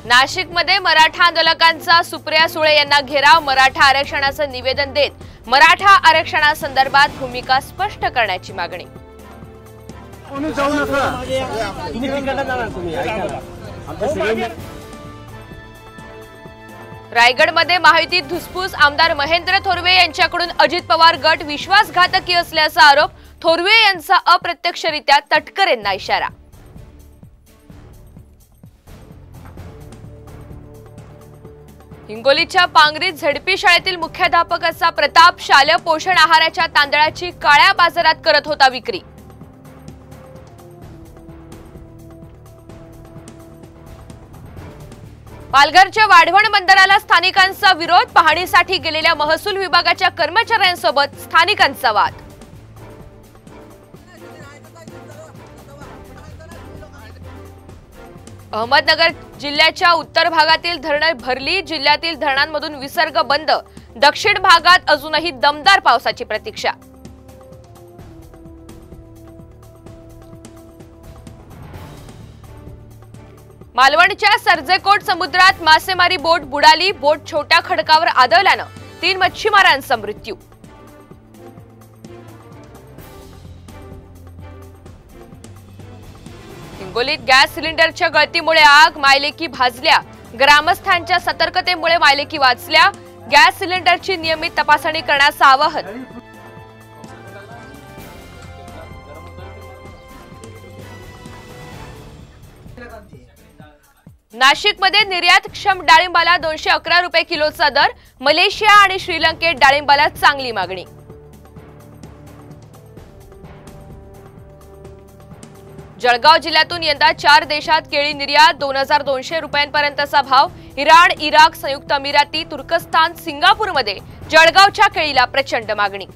नाशिकमध्ये मराठा आंदोलकांचा सुप्रिया सुळे यांना घेराव। मराठा आरक्षणाचं निवेदन देत मराठा आरक्षणासंदर्भात भूमिका स्पष्ट करण्याची मागणी। रायगडमध्ये महायुतीत धुसफूस। आमदार महेंद्र थोरवे यांच्याकडून अजित पवार गट विश्वासघातकी असल्याचा आरोप। थोरवे यांचा अप्रत्यक्षरित्या तटकरेंना इशारा। हिंगोलीच्या पांगरीत झडपी शाळेतील मुख्याध्यापकाचा प्रताप शालेय पोषण आहाराच्या तांदळाची काळ्या बाजारात करत होता विक्री। पालघरच्या वाढवण बंदराला स्थानिकांचा विरोध। पाहणीसाठी गेलेल्या महसूल विभागाच्या कर्मचाऱ्यांसोबत स्थानिकांचा वाद। अहमदनगर जिल्ह्याच्या उत्तर भागातील धरणे भरली। जिल्ह्यातील धरणांमधून विसर्ग बंद। दक्षिण भागात अजूनही दमदार पावसाची प्रतीक्षा। मालवणच्या सर्जेकोट समुद्रात मासेमारी बोट बुडाली। बोट छोट्या खडकावर आदळल्यानं 3 मच्छीमारांचा मृत्यू। हिंगोलीत गॅस सिलेंडरच्या गळतीमुळे आग। मायलेकी भाजल्या। ग्रामस्थांच्या सतर्कतेमुळे मायलेकी वाचल्या। गॅस सिलेंडरची नियमित तपासणी करण्याचं आवाहन। नाशिकमध्ये निर्यातक्षम डाळिंबाला 211 रुपये किलोचा दर। मलेशिया आणि श्रीलंकेत डाळिंबाला चांगली मागणी। जळगाव जिल्ह्यातून यंदा 4 देशात केळी निर्यात। 2200 रुपयांपर्यंतचा भाव। इराण, इराक, संयुक्त अमिराती, तुर्कस्तान, सिंगापूरमध्ये जळगावच्या केळीला प्रचंड मागणी।